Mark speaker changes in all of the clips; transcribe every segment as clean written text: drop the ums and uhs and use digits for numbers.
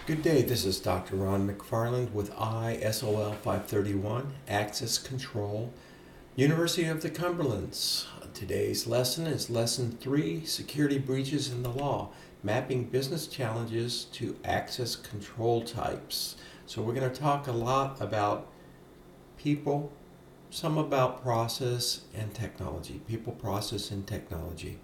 Speaker 1: Good day, this is Dr. Ron McFarland with ISOL 531, Access Control, University of the Cumberlands. Today's lesson is Lesson 3, Security Breaches in the Law, Mapping Business Challenges to Access Control Types. So we're going to talk a lot about people, some about process and technology. People, process, and technology.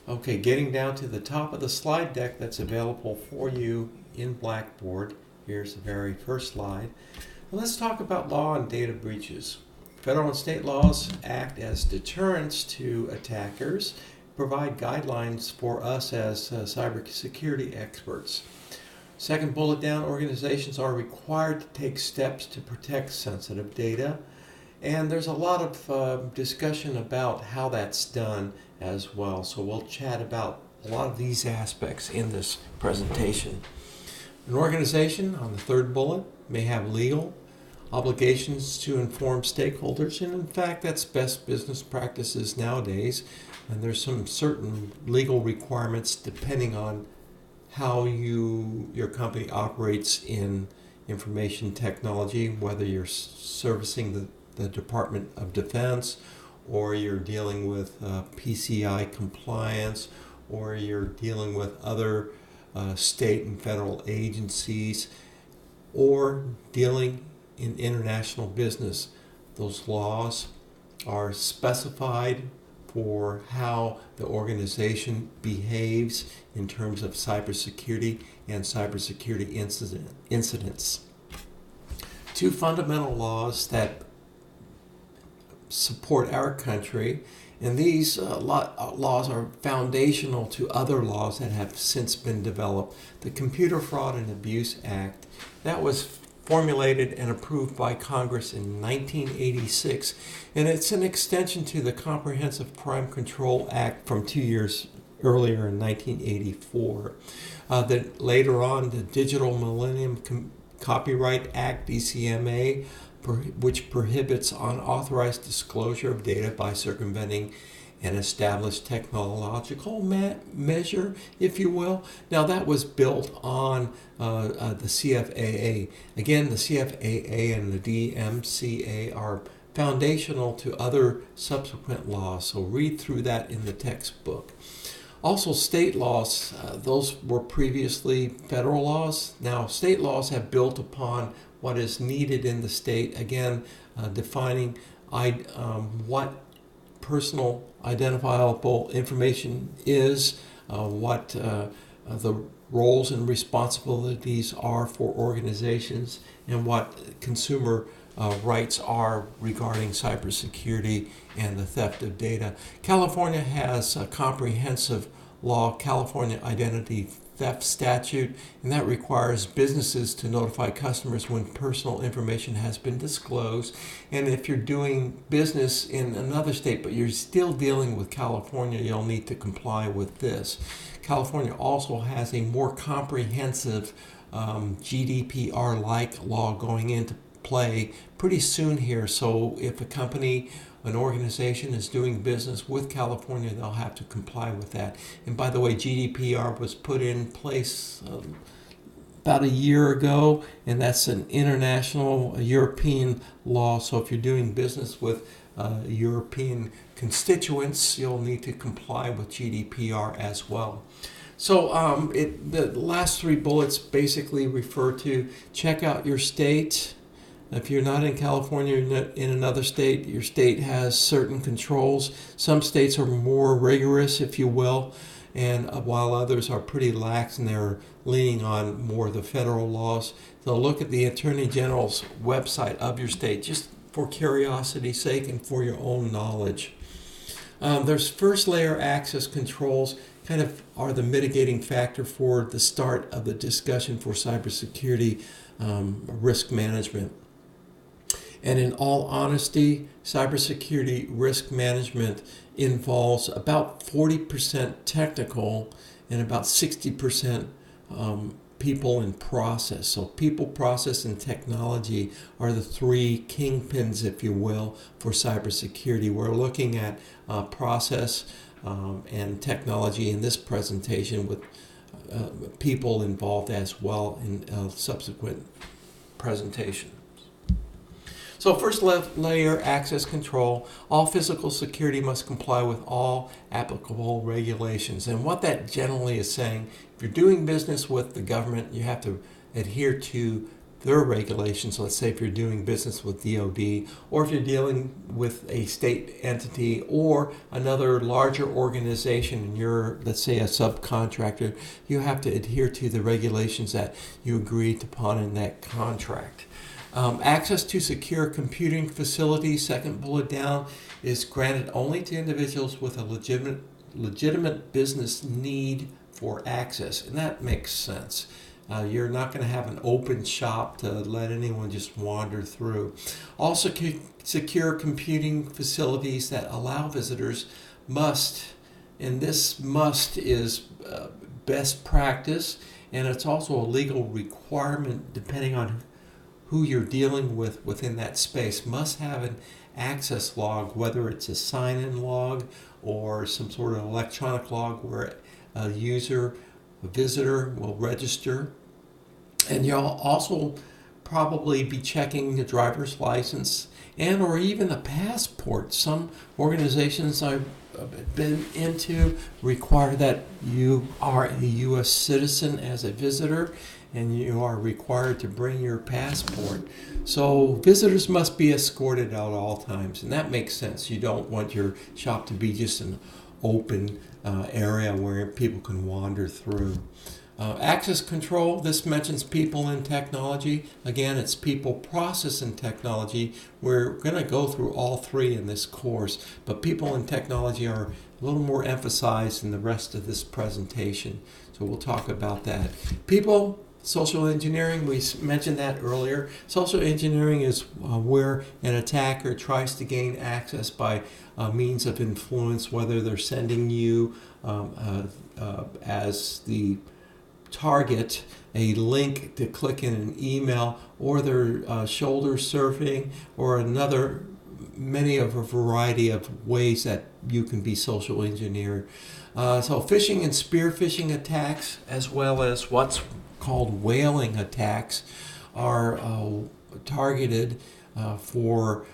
Speaker 1: Okay, getting down to the top of the slide deck that's available for you in Blackboard. Here's the very first slide. Let's talk about law and data breaches. Federal and state laws act as deterrents to attackers, provide guidelines for us as cybersecurity experts. Second bullet down, organizations are required to take steps to protect sensitive data. And there's a lot of discussion about how that's done as well. So we'll chat about a lot of these aspects in this presentation. An organization, on the third bullet, may have legal obligations to inform stakeholders. And in fact, that's best business practices nowadays. And there's some certain legal requirements depending on how your company operates in information technology, whether you're servicing the Department of Defense, or you're dealing with PCI compliance, or you're dealing with other state and federal agencies, or dealing in international business. Those laws are specified for how the organization behaves in terms of cybersecurity and cybersecurity incidents. Two fundamental laws that support our country, and these laws are foundational to other laws that have since been developed. The Computer Fraud and Abuse Act, that was formulated and approved by Congress in 1986, and it's an extension to the Comprehensive Crime Control Act from 2 years earlier in 1984. That later on, the Digital Millennium Copyright Act, DCMA, which prohibits unauthorized disclosure of data by circumventing an established technological measure, if you will. Now that was built on the CFAA. Again, the CFAA and the DMCA are foundational to other subsequent laws, so read through that in the textbook. Also, state laws, those were previously federal laws. Now, state laws have built upon what is needed in the state, again, defining what personal identifiable information is, what the roles and responsibilities are for organizations, and what consumer rights are regarding cybersecurity and the theft of data. California has a comprehensive law, California Identity Theft Statute, and that requires businesses to notify customers when personal information has been disclosed. And if you're doing business in another state but you're still dealing with California, you'll need to comply with this. California also has a more comprehensive GDPR-like law going into play pretty soon here. So if a company, an organization is doing business with California, they'll have to comply with that. And by the way, GDPR was put in place about a year ago, and that's an international European law. So if you're doing business with European constituents, you'll need to comply with GDPR as well. So the last three bullets basically refer to check out your state. If you're not in California, you're in another state, your state has certain controls. Some states are more rigorous, if you will, and while others are pretty lax and they're leaning on more of the federal laws. So look at the Attorney General's website of your state, just for curiosity's sake and for your own knowledge. There's first layer access controls, kind of are the mitigating factor for the start of the discussion for cybersecurity risk management. And in all honesty, cybersecurity risk management involves about 40% technical and about 60% people and process. So people, process, and technology are the three kingpins, if you will, for cybersecurity. We're looking at process, and technology in this presentation with people involved as well in subsequent presentations. So first layer, access control. All physical security must comply with all applicable regulations. And what that generally is saying, if you're doing business with the government, you have to adhere to their regulations. Let's say if you're doing business with DOD, or if you're dealing with a state entity or another larger organization and you're, let's say, a subcontractor, you have to adhere to the regulations that you agreed upon in that contract. Access to secure computing facilities, second bullet down, is granted only to individuals with a legitimate business need for access, and that makes sense. You're not going to have an open shop to let anyone just wander through. Also, secure computing facilities that allow visitors must, and this must is best practice, and it's also a legal requirement depending on who you're dealing with within that space, must have an access log, whether it's a sign-in log or some sort of electronic log where a visitor will register. And you'll also probably be checking the driver's license and or even a passport. Some organizations I've been into require that you are a U.S. citizen as a visitor, and you are required to bring your passport. So visitors must be escorted out at all times, and that makes sense. You don't want your shop to be just an open area where people can wander through. Access control, this mentions people and technology. Again, it's people, process, and technology. We're going to go through all three in this course, but people and technology are a little more emphasized in the rest of this presentation. So we'll talk about that. People, social engineering, we mentioned that earlier. Social engineering is where an attacker tries to gain access by means of influence, whether they're sending you as the target a link to click in an email, or they're shoulder surfing, or many of a variety of ways that you can be social engineered. So phishing and spear phishing attacks, as well as what's called whaling attacks, are targeted to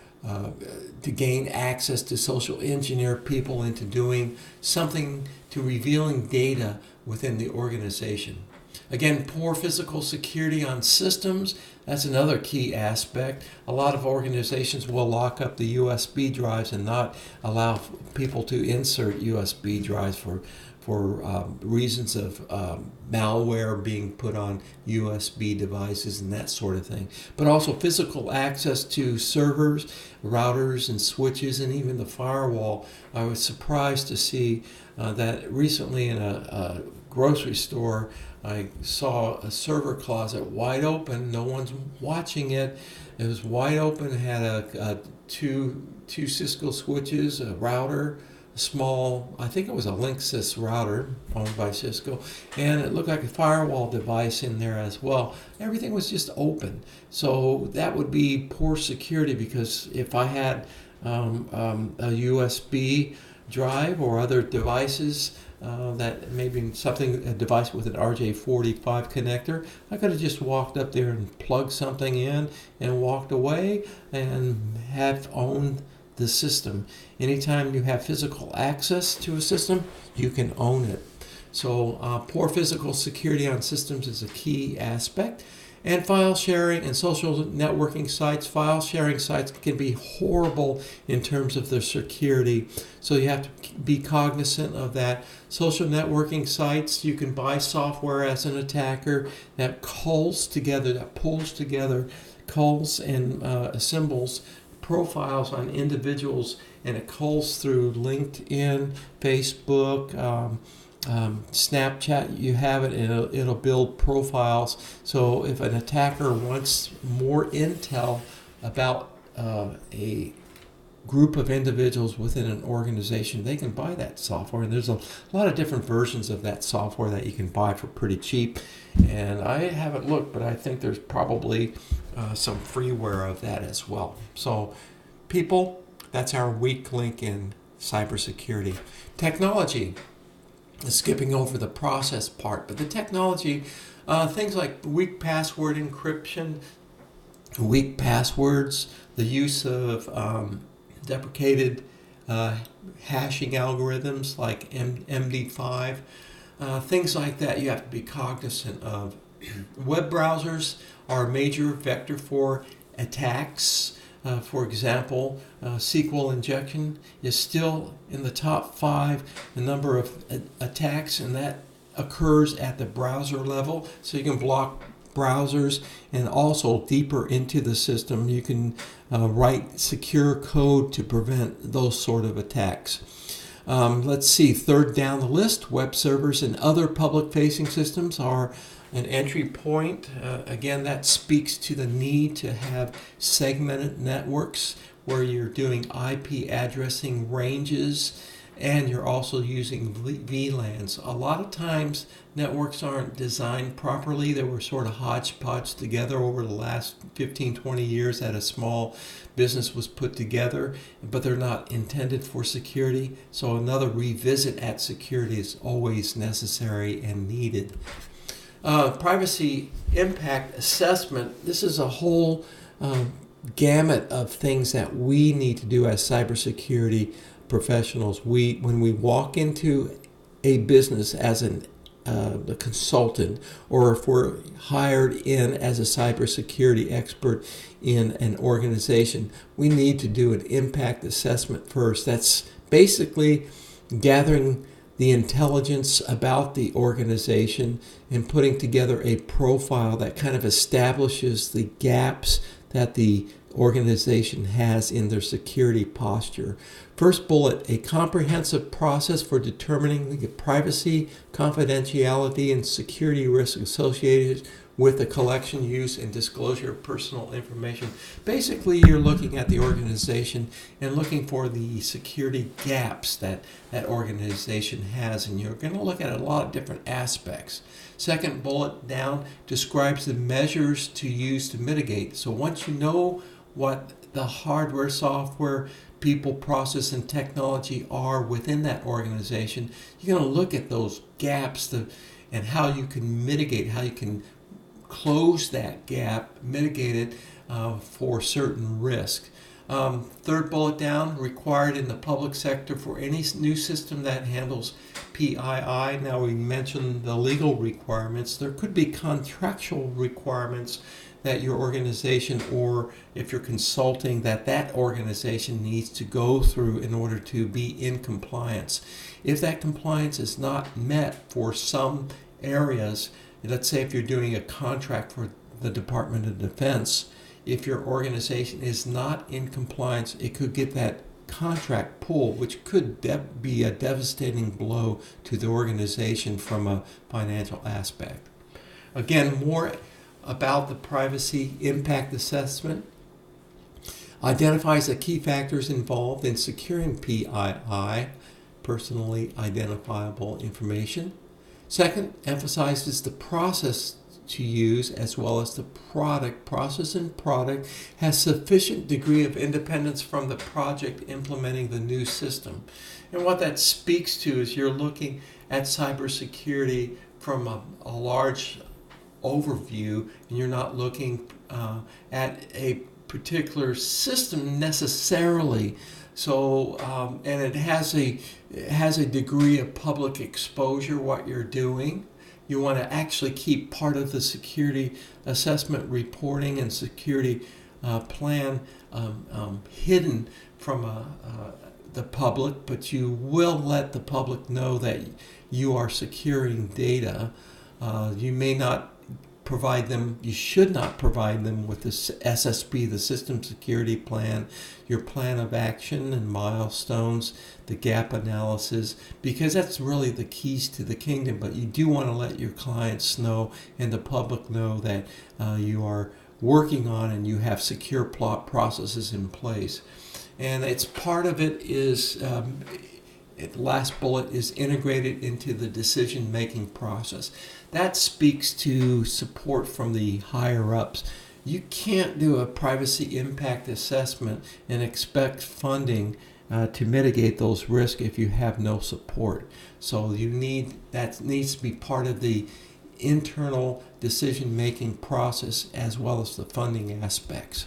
Speaker 1: gain access to social engineer people into doing something, to revealing data within the organization. Again, poor physical security on systems, that's another key aspect. A lot of organizations will lock up the USB drives and not allow people to insert USB drives for reasons of malware being put on USB devices and that sort of thing. But also physical access to servers, routers, and switches, and even the firewall. I was surprised to see that recently in a grocery store, I saw a server closet wide open. No one's watching it. It was wide open. It had two Cisco switches, a router, a small, I think it was a Linksys router owned by Cisco, and it looked like a firewall device in there as well. Everything was just open. So that would be poor security, because if I had a USB drive or other devices, that maybe a device with an RJ45 connector, I could have just walked up there and plugged something in and walked away and have owned the system. Anytime you have physical access to a system, you can own it. So poor physical security on systems is a key aspect. And file sharing and social networking sites. File sharing sites can be horrible in terms of their security, so you have to be cognizant of that. Social networking sites, you can buy software as an attacker that pulls together, culls and assembles profiles on individuals, and it culls through LinkedIn, Facebook, Snapchat. You have it, and it'll build profiles. So if an attacker wants more intel about a group of individuals within an organization, they can buy that software. And there's a lot of different versions of that software that you can buy for pretty cheap. And I haven't looked, but I think there's probably some freeware of that as well. So people, that's our weak link in cybersecurity. Technology, skipping over the process part, but the technology, things like weak password encryption, weak passwords, the use of deprecated hashing algorithms like MD5, things like that you have to be cognizant of. Web browsers are a major vector for attacks. For example, SQL injection is still in the top 5 the number of attacks, and that occurs at the browser level. So you can block browsers, and also deeper into the system you can write secure code to prevent those sort of attacks. Let's see, third down the list, web servers and other public-facing systems are an entry point. Again, that speaks to the need to have segmented networks where you're doing IP addressing ranges and you're also using VLANs. A lot of times networks aren't designed properly. They were sort of hodgepodge together over the last 15-20 years that a small business was put together, but they're not intended for security. So another revisit at security is always necessary and needed. Privacy impact assessment. This is a whole gamut of things that we need to do as cybersecurity professionals. When we walk into a business as a consultant, or if we're hired in as a cybersecurity expert in an organization, we need to do an impact assessment first. That's basically gathering the intelligence about the organization and putting together a profile that kind of establishes the gaps that the organization has in their security posture. First bullet, a comprehensive process for determining the privacy, confidentiality, and security risks associated with the collection, use, and disclosure of personal information. Basically, you're looking at the organization and looking for the security gaps that that organization has, and you're going to look at a lot of different aspects. Second bullet down describes the measures to use to mitigate. So once you know what the hardware, software, people, process, and technology are within that organization, you're going to look at those gaps and how you can mitigate, how you can close that gap, mitigate it for certain risk. Third bullet down, required in the public sector for any new system that handles PII. Now we mentioned the legal requirements. There could be contractual requirements that your organization, or if you're consulting, that organization needs to go through in order to be in compliance. If that compliance is not met for some areas, let's say if you're doing a contract for the Department of Defense, if your organization is not in compliance, it could get that contract pulled, which could be a devastating blow to the organization from a financial aspect. Again, more about the privacy impact assessment. Identifies the key factors involved in securing PII, personally identifiable information. Second, emphasizes the process to use as well as the process and product has sufficient degree of independence from the project implementing the new system. And what that speaks to is you're looking at cybersecurity from a large overview, and you're not looking at a particular system necessarily. So, and it has a degree of public exposure, what you're doing. You want to actually keep part of the security assessment reporting and security plan hidden from the public, but you will let the public know that you are securing data. You may not provide them, you should not provide them with the SSP, the System Security Plan, your plan of action and milestones, the gap analysis, because that's really the keys to the kingdom. But you do want to let your clients know and the public know that you are working on and you have secure plot processes in place. And it's part of it is, the last bullet is integrated into the decision-making process. That speaks to support from the higher-ups. You can't do a privacy impact assessment and expect funding to mitigate those risks if you have no support. So that needs to be part of the internal decision-making process as well as the funding aspects.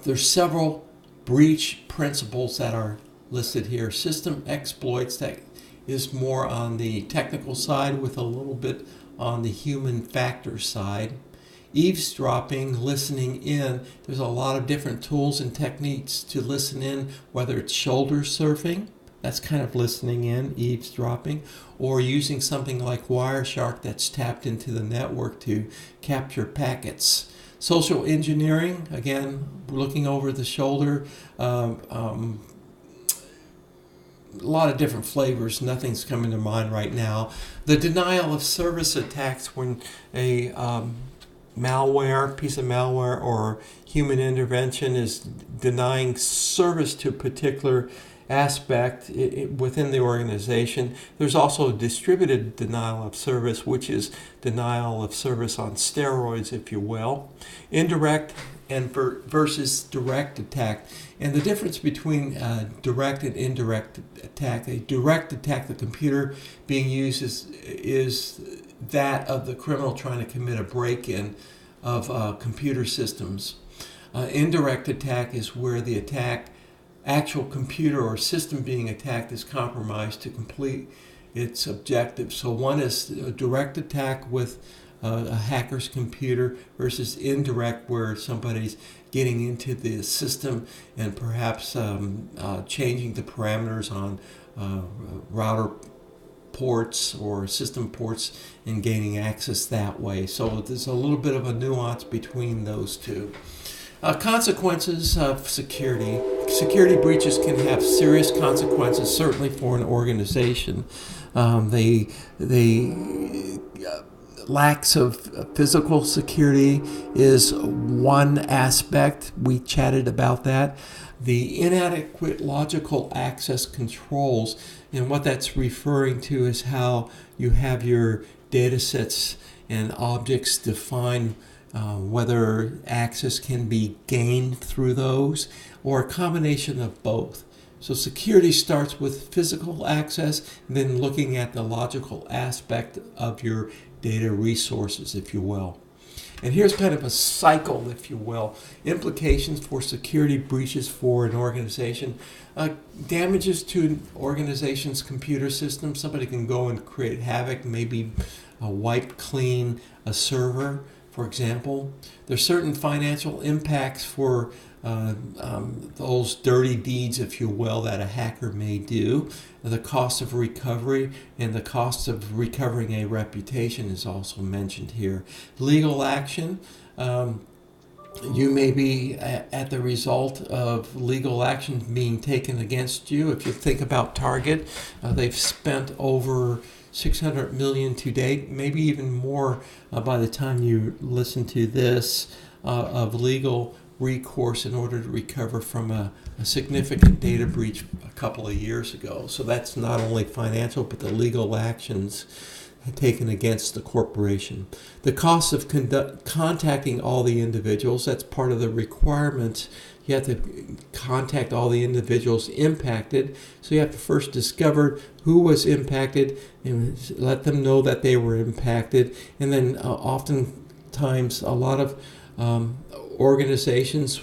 Speaker 1: There's several breach principles that are listed here. System exploits, that is more on the technical side with a little bit on the human factor side. Eavesdropping, listening in, there's a lot of different tools and techniques to listen in, whether it's shoulder surfing, that's kind of listening in, eavesdropping, or using something like Wireshark that's tapped into the network to capture packets. Social engineering, again, looking over the shoulder, a lot of different flavors, nothing's coming to mind right now. The denial of service attacks, when a piece of malware or human intervention is denying service to a particular aspect within the organization. There's also distributed denial of service, which is denial of service on steroids, if you will. Indirect and versus direct attack. And the difference between direct and indirect attack, a direct attack, the computer being used is that of the criminal trying to commit a break-in of computer systems. Indirect attack is where the actual computer or system being attacked is compromised to complete its objective. So one is a direct attack with a hacker's computer versus indirect, where somebody's getting into the system and perhaps changing the parameters on router ports or system ports and gaining access that way. So there's a little bit of a nuance between those two. Consequences of security. Security breaches can have serious consequences, certainly for an organization. Lacks of physical security is one aspect. We chatted about that. The inadequate logical access controls, and what that's referring to is how you have your data sets and objects define whether access can be gained through those, or a combination of both. So security starts with physical access, and then looking at the logical aspect of your data resources, if you will. And here's kind of a cycle, if you will. Implications for security breaches for an organization. Damages to an organization's computer system. Somebody can go and create havoc, maybe wipe clean a server, for example. There's certain financial impacts for those dirty deeds, if you will, that a hacker may do. The cost of recovery and the cost of recovering a reputation is also mentioned here. Legal action. You may be at the result of legal action being taken against you. If you think about Target, they've spent over $600 million to date, maybe even more by the time you listen to this, of legal recourse in order to recover from a significant data breach a couple of years ago. So that's not only financial, but the legal actions taken against the corporation. The cost of contacting all the individuals, that's part of the requirements. You have to contact all the individuals impacted. So you have to first discover who was impacted and let them know that they were impacted. And then oftentimes a lot of organizations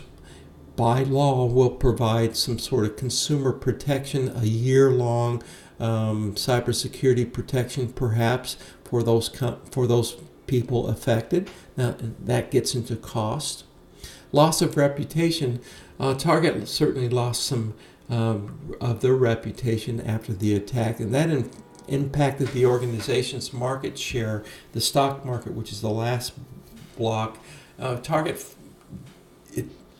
Speaker 1: by law will provide some sort of consumer protection, a year-long cybersecurity protection perhaps for those people affected. Now that gets into cost. Loss of reputation. Target certainly lost some of their reputation after the attack, and that impacted the organization's market share, the stock market, which is the last block. Target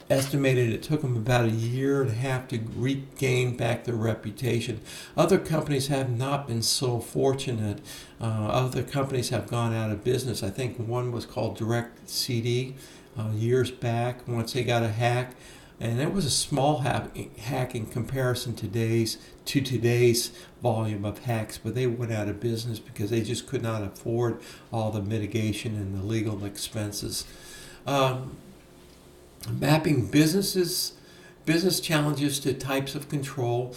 Speaker 1: estimated it took them about a year and a half to regain back their reputation. Other companies have not been so fortunate. Other companies have gone out of business. I think one was called DirectCD years back once they got a hack. And it was a small hack in comparison to today's volume of hacks, but they went out of business because they just could not afford all the mitigation and the legal expenses. Mapping business business challenges to types of control,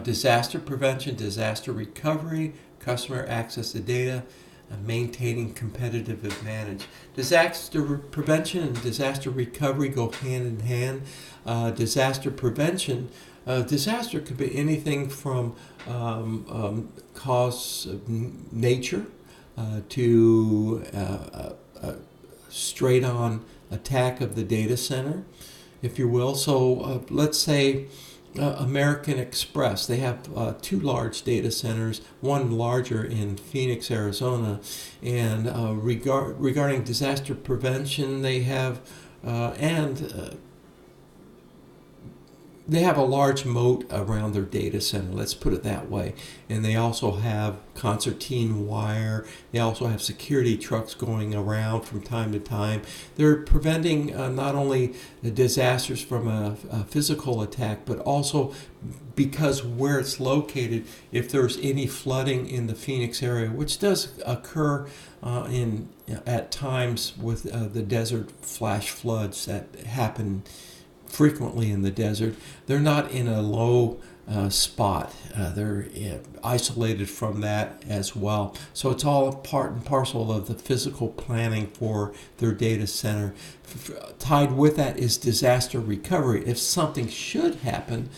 Speaker 1: disaster prevention, disaster recovery, customer access to data, maintaining competitive advantage. Disaster prevention and disaster recovery go hand in hand. Disaster prevention, disaster could be anything from cause of nature to straight-on attack of the data center, if you will. So let's say American Express. They have two large data centers, one larger in Phoenix, Arizona. And regarding disaster prevention, they have they have a large moat around their data center, let's put it that way. And they also have concertina wire. They also have security trucks going around from time to time. They're preventing not only the disasters from a physical attack, but also because where it's located, if there's any flooding in the Phoenix area, which does occur at times with the desert flash floods that happen frequently in the desert, they're not in a low spot. They're isolated from that as well. So it's all part and parcel of the physical planning for their data center. Tied with that is disaster recovery. If something should happen,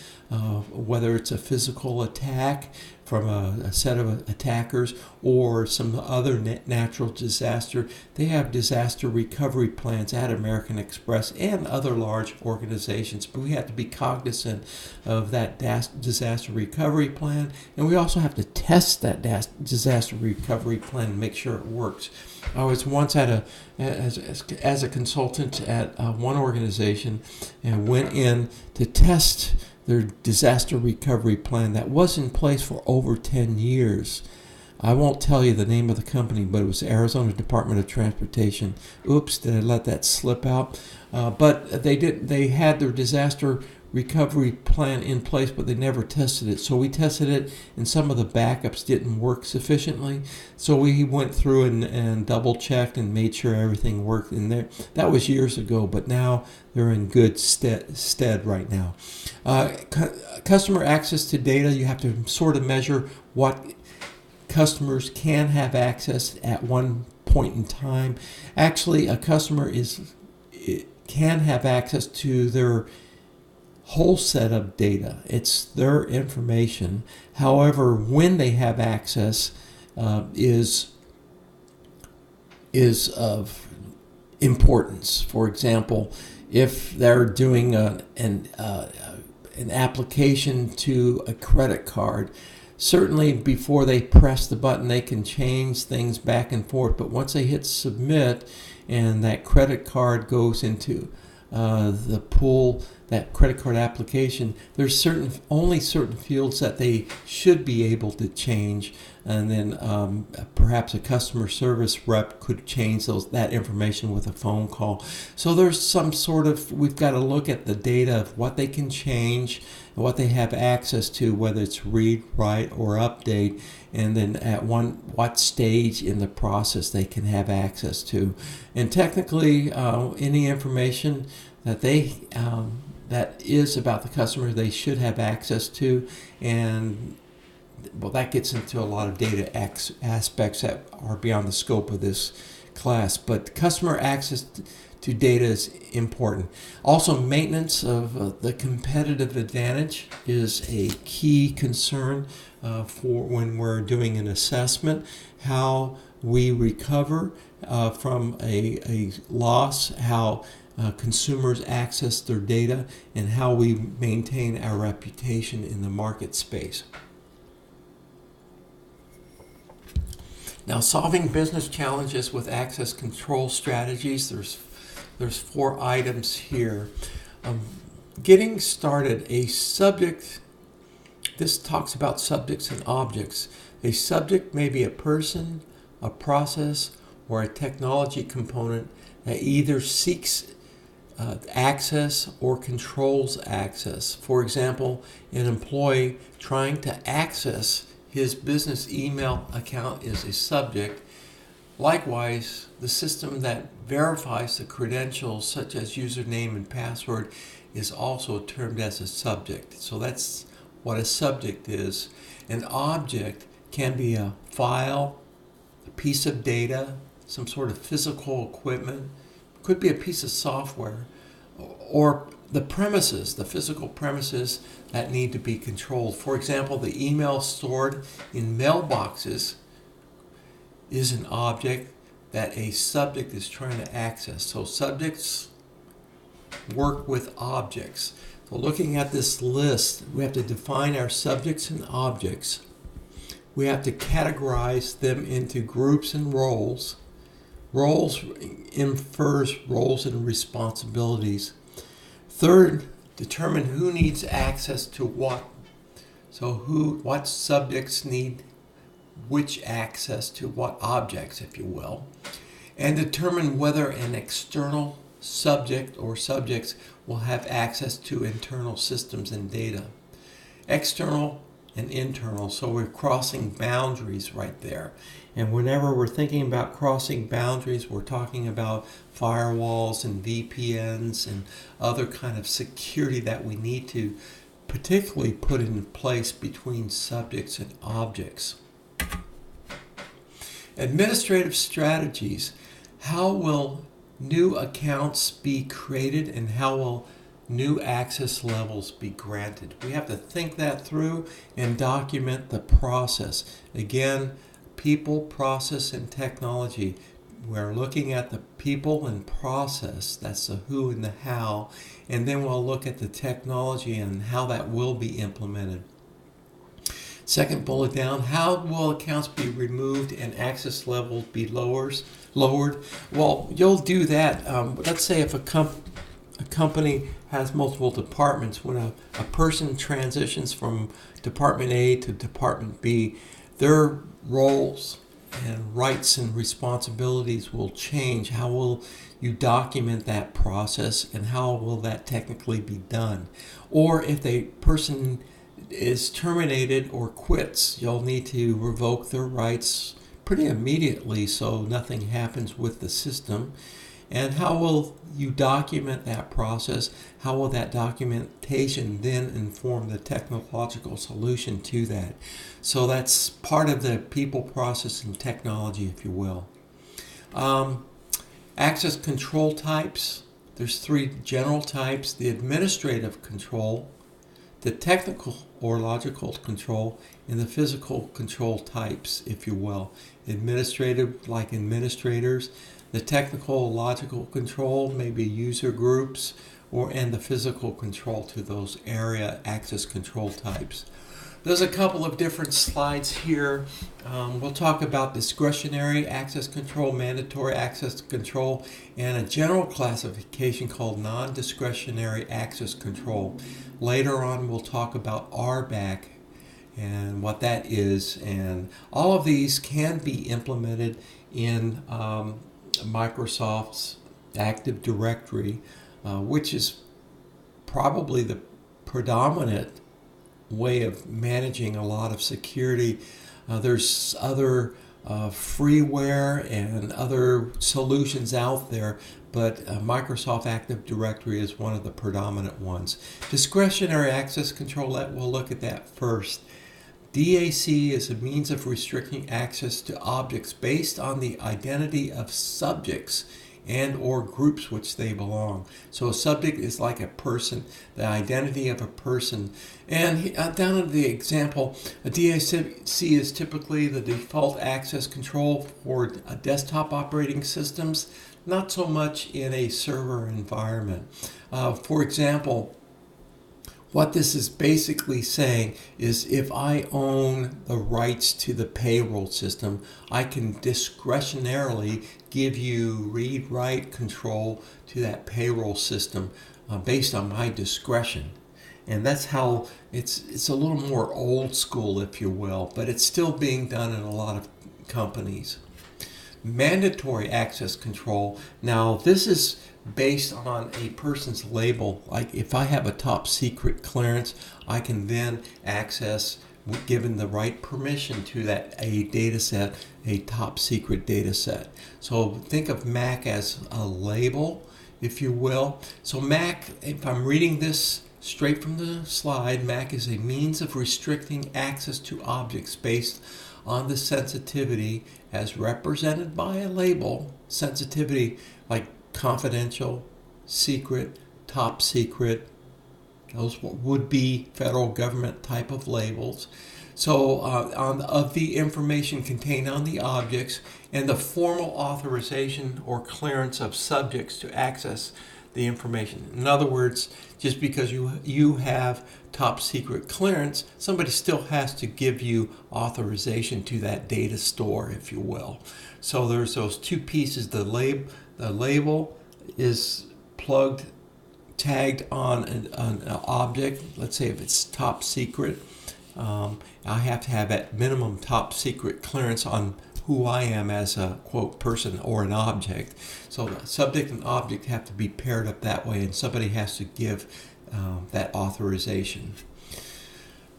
Speaker 1: whether it's a physical attack from a set of attackers or some other natural disaster, they have disaster recovery plans at American Express and other large organizations. But we have to be cognizant of that disaster recovery plan, and we also have to test that disaster recovery plan and make sure it works. I was once as a consultant at one organization and went in to test their disaster recovery plan that was in place for over 10 years. I won't tell you the name of the company, but it was Arizona Department of Transportation. Oops, did I let that slip out? But they had their disaster recovery plan in place, but they never tested it. So we tested it, and some of the backups didn't work sufficiently. So we went through and double-checked and made sure everything worked in there. That was years ago, but now they're in good stead right now. Customer access to data, you have to sort of measure what customers can have access at one point in time. Actually, a customer can have access to their whole set of data. It's their information. However, when they have access is of importance. For example, if they're doing an application to a credit card, certainly before they press the button, they can change things back and forth. But once they hit submit and that credit card goes into the pool, that credit card application, there's only certain fields that they should be able to change, and then perhaps a customer service rep could change that information with a phone call. So there's some sort of, we've got to look at the data of what they can change, what they have access to, whether it's read, write, or update, and then at what stage in the process they can have access to. And technically, any information that that is about the customer, they should have access to, and well, that gets into a lot of data aspects that are beyond the scope of this class. But customer access to data is important. Also, maintenance of the competitive advantage is a key concern for when we're doing an assessment. How we recover from a loss, how consumers access their data, and how we maintain our reputation in the market space. Now, solving business challenges with access control strategies, there's 4 items here. Getting started, this talks about subjects and objects. A subject may be a person, a process, or a technology component that either seeks access or controls access. For example, an employee trying to access his business email account is a subject. Likewise, the system that verifies the credentials, such as username and password, is also termed as a subject. So that's what a subject is. An object can be a file, a piece of data, some sort of physical equipment, could be a piece of software, or the premises, the physical premises that need to be controlled. For example, the email stored in mailboxes is an object that a subject is trying to access. So subjects work with objects. So looking at this list, we have to define our subjects and objects. We have to categorize them into groups and roles. Roles infers roles and responsibilities. Third, determine who needs access to what. So what subjects need which access to what objects, if you will. And determine whether an external subject or subjects will have access to internal systems and data. External and internal, so we're crossing boundaries right there. And whenever we're thinking about crossing boundaries, we're talking about firewalls and VPNs and other kind of security that we need to particularly put in place between subjects and objects. Administrative strategies. How will new accounts be created and how will new access levels be granted? We have to think that through and document the process. Again, people, process, and technology. We're looking at the people and process, that's the who and the how, and then we'll look at the technology and how that will be implemented. Second bullet down, how will accounts be removed and access levels be lowered? Well, you'll do that. Let's say if a company has multiple departments, when a person transitions from Department A to Department B, their roles and rights and responsibilities will change. How will you document that process and how will that technically be done? Or if a person is terminated or quits, you'll need to revoke their rights pretty immediately so nothing happens with the system. And how will you document that process? How will that documentation then inform the technological solution to that? So that's part of the people, process, and technology, if you will. Access control types. There's three general types: the administrative control, the technical or logical control, and the physical control types, if you will. Administrative, like administrators. The technical logical control, maybe user groups, and the physical control to those area access control types. There's a couple of different slides here. We'll talk about discretionary access control, mandatory access control, and a general classification called non-discretionary access control. Later on, we'll talk about RBAC and what that is, and all of these can be implemented in Microsoft's Active Directory, which is probably the predominant way of managing a lot of security. There's other freeware and other solutions out there, but Microsoft Active Directory is one of the predominant ones. Discretionary access control, we'll look at that first. DAC is a means of restricting access to objects based on the identity of subjects and or groups which they belong. So a subject is like a person, the identity of a person. And down in the example, a DAC is typically the default access control for desktop operating systems, not so much in a server environment. For example, what this is basically saying is if I own the rights to the payroll system, I can discretionarily give you read-write control to that payroll system based on my discretion. And that's how it's a little more old school, if you will, but it's still being done in a lot of companies. Mandatory access control. Now, this is based on a person's label. Like if I have a top secret clearance, I can then access, given the right permission to a data set, a top secret data set. So think of Mac as a label, if you will. So MAC, if I'm reading this straight from the slide, MAC is a means of restricting access to objects based on the sensitivity as represented by a label. Sensitivity like confidential, secret, top secret, those would be federal government type of labels. So of the information contained on the objects and the formal authorization or clearance of subjects to access the information. In other words, just because you have top secret clearance, somebody still has to give you authorization to that data store, if you will. So there's those two pieces. The label is tagged on an object. Let's say if it's top secret, I have to have at minimum top secret clearance on who I am as a, quote, person or an object. So the subject and object have to be paired up that way, and somebody has to give that authorization.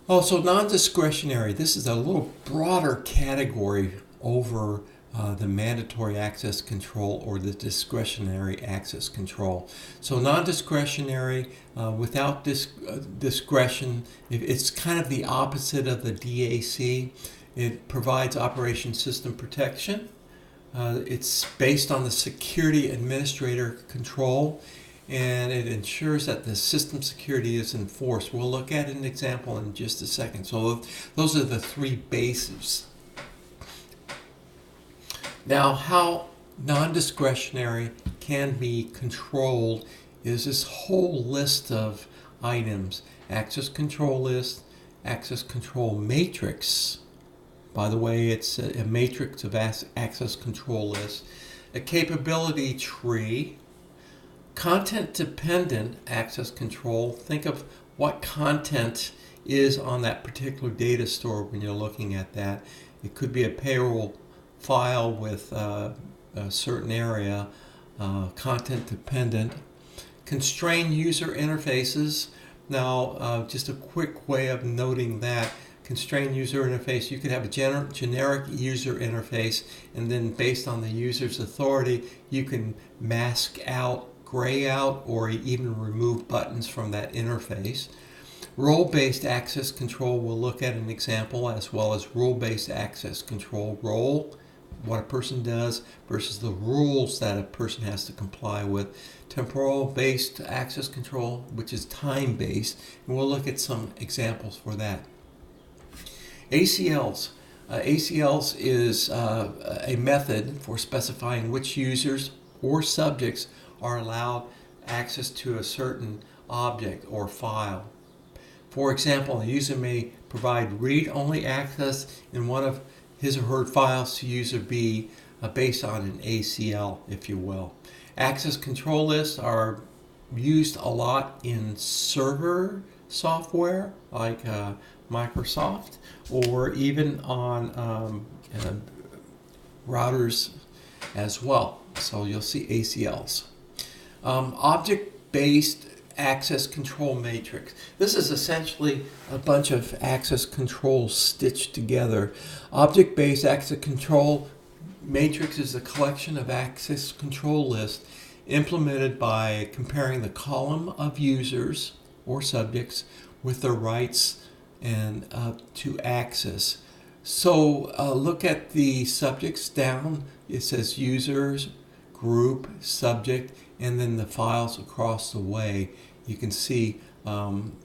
Speaker 1: Also, non-discretionary. This is a little broader category over the mandatory access control or the discretionary access control. So non-discretionary, without discretion, it's kind of the opposite of the DAC. It provides operation system protection. It's based on the security administrator control, and it ensures that the system security is enforced. We'll look at an example in just a second. So those are the three bases. Now, how non-discretionary can be controlled is this whole list of items. Access control list, access control matrix. By the way, it's a matrix of access control lists. A capability tree. Content-dependent access control. Think of what content is on that particular data store when you're looking at that. It could be a payroll file with a certain area, content dependent. Constrained user interfaces. Now, just a quick way of noting that. Constrained user interface, you could have a generic user interface, and then based on the user's authority, you can mask out, gray out, or even remove buttons from that interface. Role-based access control, we'll look at an example, as well as rule-based access control. Role, what a person does versus the rules that a person has to comply with. Temporal-based access control, which is time-based, and we'll look at some examples for that. ACLs. ACLs is a method for specifying which users or subjects are allowed access to a certain object or file. For example, a user may provide read-only access in one of his or her files to user B based on an ACL, if you will. Access control lists are used a lot in server software like Microsoft, or even on routers as well. So you'll see ACLs. Object-based access control matrix. This is essentially a bunch of access controls stitched together. Object-based access control matrix is a collection of access control lists implemented by comparing the column of users or subjects with their rights and to access. So look at the subjects down. It says users, group, subject, and then the files across the way. You can see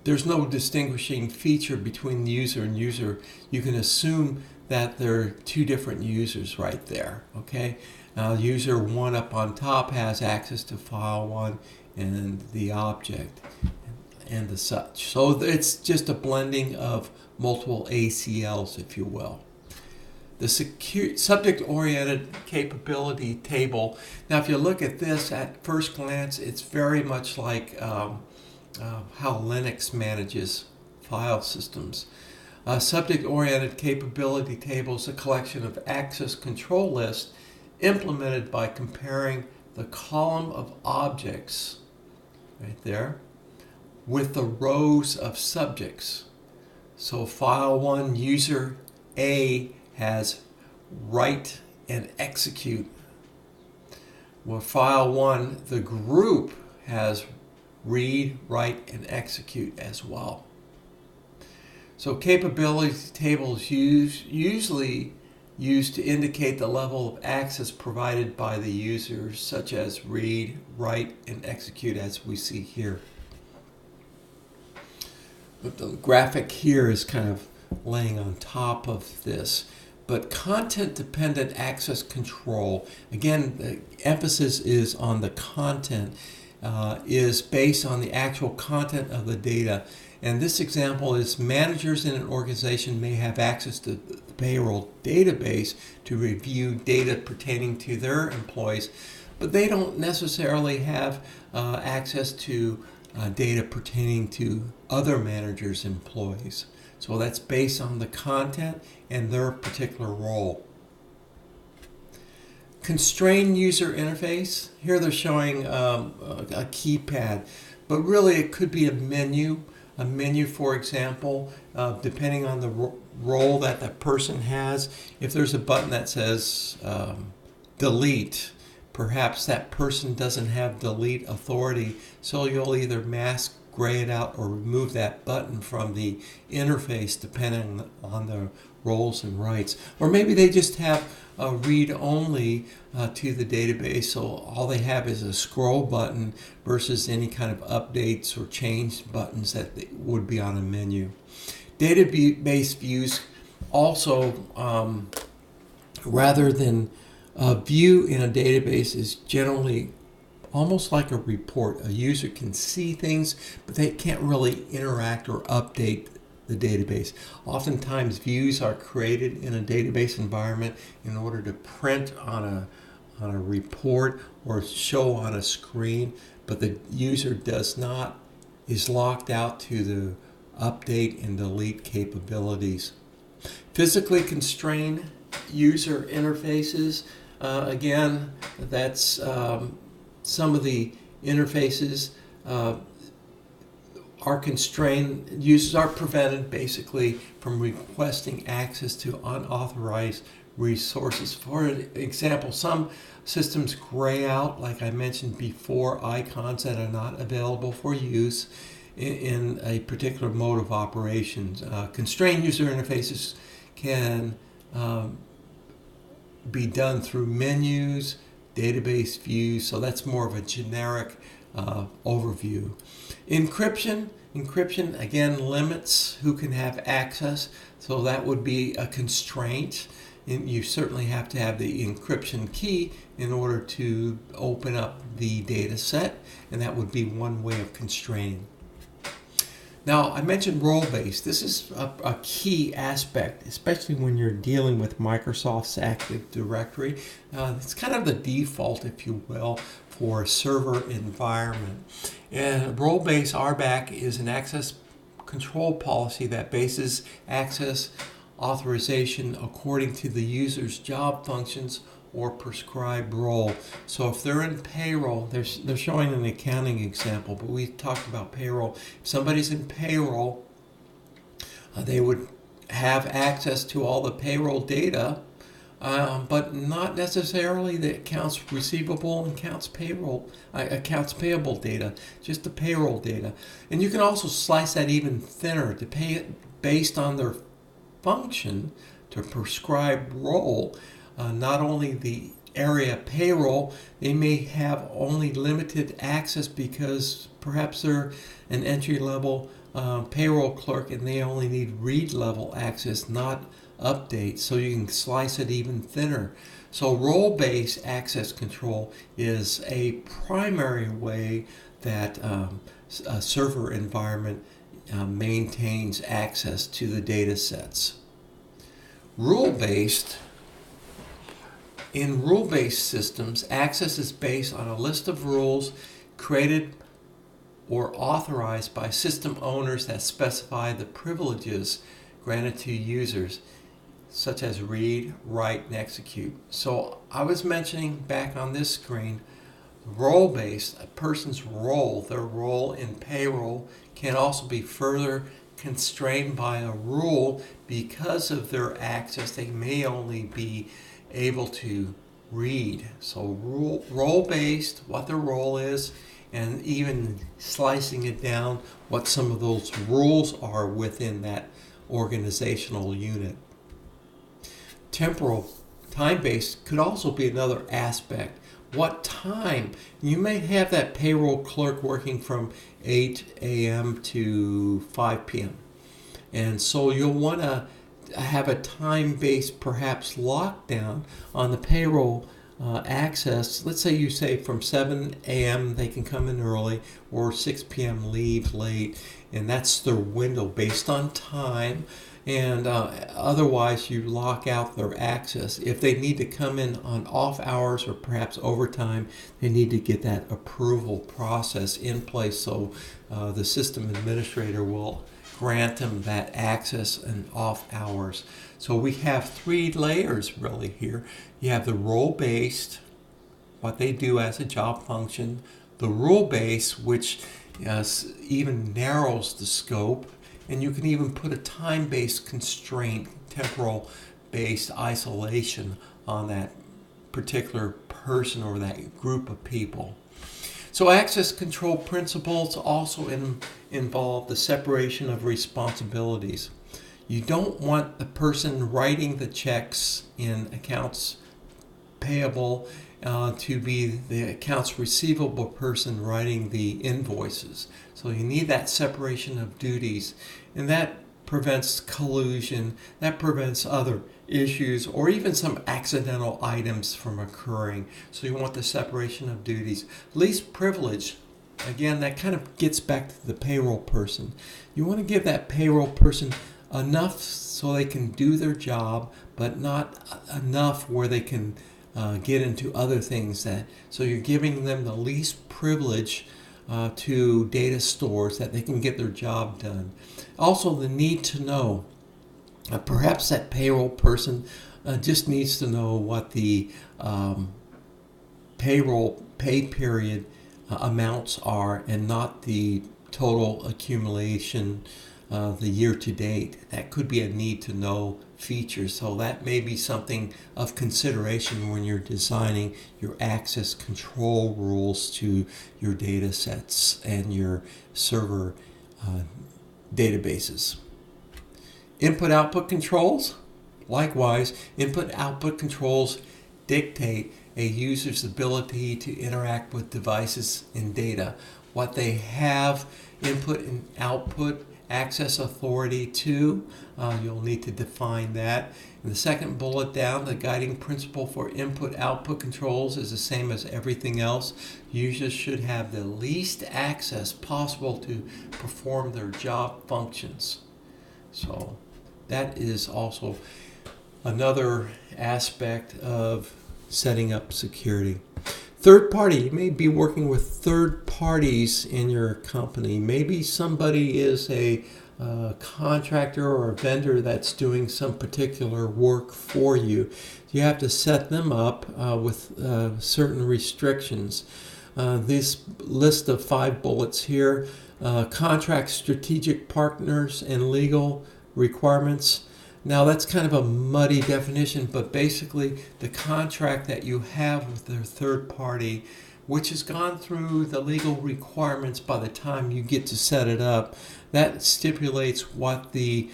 Speaker 1: there's no distinguishing feature between the user and user. You can assume that there are two different users right there. Okay, user 1 up on top has access to file 1 and the object and the such. So it's just a blending of multiple ACLs, if you will. The subject-oriented capability table. Now, if you look at this at first glance, it's very much like how Linux manages file systems. Subject-oriented capability table is a collection of access control lists implemented by comparing the column of objects, right there, with the rows of subjects. So file 1, user A has write and execute. Well, file 1, the group has read, write, and execute as well. So capability tables usually used to indicate the level of access provided by the users, such as read, write, and execute, as we see here. But the graphic here is kind of laying on top of this. But content-dependent access control, again, the emphasis is on the content, is based on the actual content of the data. And this example is managers in an organization may have access to the payroll database to review data pertaining to their employees, but they don't necessarily have access to data pertaining to other managers' employees. So that's based on the content and their particular role. Constrained user interface. Here they're showing a keypad, but really it could be a menu. A menu, for example, depending on the role that the person has. If there's a button that says delete, perhaps that person doesn't have delete authority, so you'll either mask, gray it out, or remove that button from the interface depending on the roles and rights. Or maybe they just have a read-only to the database, so all they have is a scroll button versus any kind of updates or change buttons that would be on a menu. Database views also, rather than a view in a database, is generally almost like a report. A user can see things, but they can't really interact or update the database. Oftentimes views are created in a database environment in order to print on a report or show on a screen, but the user is locked out to the update and delete capabilities. Physically constrained user interfaces, again, that's some of the interfaces are constrained. Users are prevented basically from requesting access to unauthorized resources. For example, some systems gray out, like I mentioned before, icons that are not available for use in a particular mode of operations. Constrained user interfaces can be done through menus, database views, so that's more of a generic overview. Encryption again limits who can have access, so that would be a constraint. And you certainly have to have the encryption key in order to open up the data set, and that would be one way of constraining. Now, I mentioned role-based. This is a key aspect, especially when you're dealing with Microsoft's Active Directory. It's kind of the default, if you will, for a server environment. And role-based RBAC is an access control policy that bases access authorization according to the user's job functions or prescribed role. So if they're in payroll, they're showing an accounting example, but we talked about payroll. If somebody's in payroll, they would have access to all the payroll data, but not necessarily the accounts receivable and accounts payable data, just the payroll data. And you can also slice that even thinner to pay it based on their function to prescribed role. Not only the area payroll, they may have only limited access because perhaps they're an entry-level payroll clerk and they only need read-level access, not update, so you can slice it even thinner. So role-based access control is a primary way that a server environment maintains access to the data sets. In rule-based systems, access is based on a list of rules created or authorized by system owners that specify the privileges granted to users, such as read, write, and execute. So I was mentioning back on this screen, role-based, a person's role, their role in payroll, can also be further constrained by a rule because of their access. They may only be able to read. So role-based, what the role is, and even slicing it down, what some of those rules are within that organizational unit. Temporal, time-based could also be another aspect. What time? You may have that payroll clerk working from 8 a.m. to 5 p.m. And so you'll want to have a time-based, perhaps lockdown on the payroll access. Let's say you say from 7 a.m. they can come in early, or 6 p.m. leave late, and that's their window based on time. And otherwise, you lock out their access. If they need to come in on off hours or perhaps overtime, they need to get that approval process in place, so the system administrator will grant them that access and off hours. So we have 3 layers really here. You have the role-based, what they do as a job function, the rule-based, which even narrows the scope, and you can even put a time-based constraint, temporal-based isolation on that particular person or that group of people. So access control principles also involve the separation of responsibilities. You don't want the person writing the checks in accounts payable to be the accounts receivable person writing the invoices. So you need that separation of duties, and that prevents collusion, that prevents other issues, or even some accidental items from occurring. So you want the separation of duties. Least privilege, again, that kind of gets back to the payroll person. You want to give that payroll person enough so they can do their job, but not enough where they can get into other things. So you're giving them the least privilege to data stores that they can get their job done. Also, the need to know. Perhaps that payroll person just needs to know what the payroll pay period amounts are, and not the total accumulation the year to date. That could be a need to know feature. So that may be something of consideration when you're designing your access control rules to your data sets and your server databases. Input-output controls. Likewise, input-output controls dictate a user's ability to interact with devices and data. What they have input and output access authority to, you'll need to define that. In the second bullet down, the guiding principle for input-output controls is the same as everything else. Users should have the least access possible to perform their job functions. So that is also another aspect of setting up security. Third party, you may be working with third parties in your company. Maybe somebody is a contractor or a vendor that's doing some particular work for you. You have to set them up with certain restrictions. This list of 5 bullets here, contract strategic partners and legal requirements. Now that's kind of a muddy definition, but basically the contract that you have with the third party, which has gone through the legal requirements by the time you get to set it up, that stipulates what the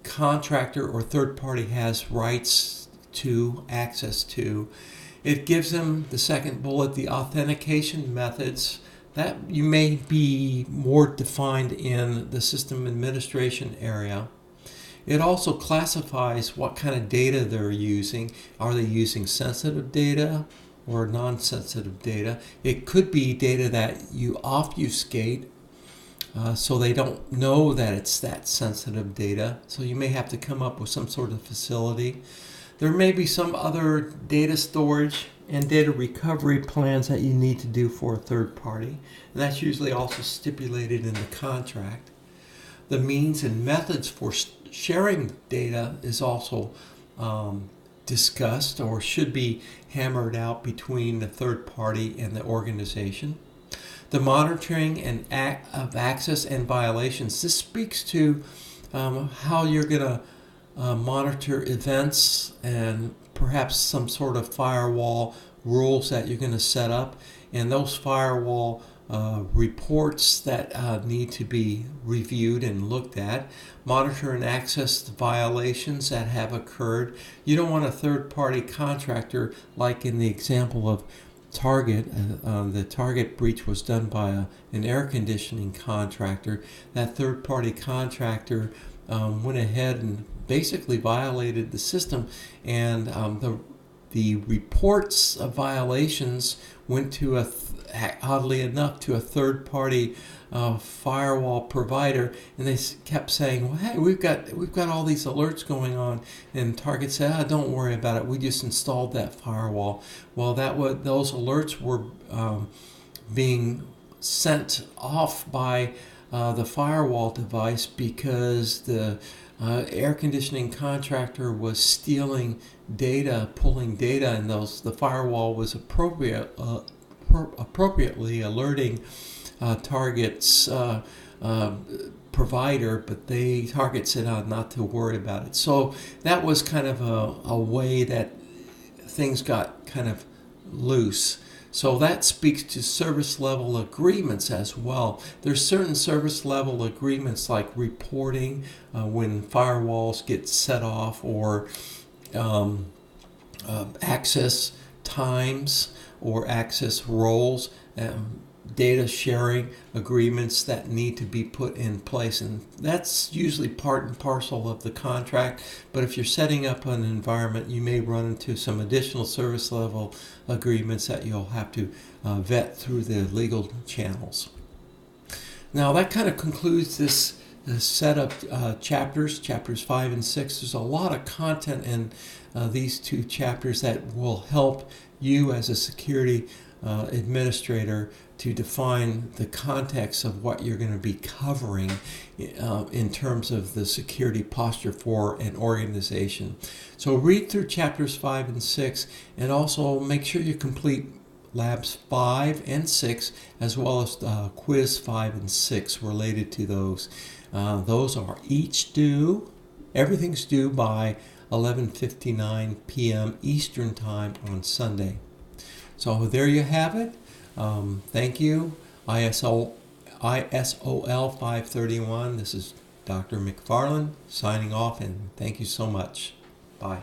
Speaker 1: contractor or third party has rights to, access to. It gives them, the second bullet, the authentication methods. That you may be more defined in the system administration area. It also classifies what kind of data they're using. Are they using sensitive data or non-sensitive data? It could be data that you obfuscate so they don't know that it's that sensitive data. So you may have to come up with some sort of facility. There may be some other data storage and data recovery plans that you need to do for a third party. And that's usually also stipulated in the contract. The means and methods for sharing data is also discussed or should be hammered out between the third party and the organization. The monitoring and of access and violations. This speaks to how you're going to monitor events and perhaps some sort of firewall rules that you're going to set up, and those firewall reports that need to be reviewed and looked at. Monitor and access the violations that have occurred. You don't want a third-party contractor, like in the example of Target. The Target breach was done by an air conditioning contractor. That third-party contractor went ahead and basically violated the system, and the reports of violations went to oddly enough, to a third-party firewall provider, and they kept saying, "Well, hey, we've got all these alerts going on," and Target said, "Don't worry about it. We just installed that firewall." Well, those alerts were being sent off by the firewall device because the air conditioning contractor was stealing data, pulling data, and the firewall was appropriately alerting Target's provider, but Target said not to worry about it. So that was kind of a way that things got kind of loose. So that speaks to service level agreements as well. There's certain service level agreements like reporting when firewalls get set off, or access times or access roles, data sharing agreements that need to be put in place, and that's usually part and parcel of the contract. But if you're setting up an environment, you may run into some additional service level agreements that you'll have to vet through the legal channels. Now that kind of concludes this set of chapters 5 and 6. There's a lot of content in these two chapters that will help you as a security administrator to define the context of what you're going to be covering in terms of the security posture for an organization. So read through chapters 5 and 6, and also make sure you complete labs 5 and 6, as well as quiz 5 and 6 related to those. Those are each due, everything's due by 11:59 p.m. Eastern Time on Sunday. So there you have it. Thank you. ISOL 531. This is Dr. McFarland signing off, and thank you so much. Bye.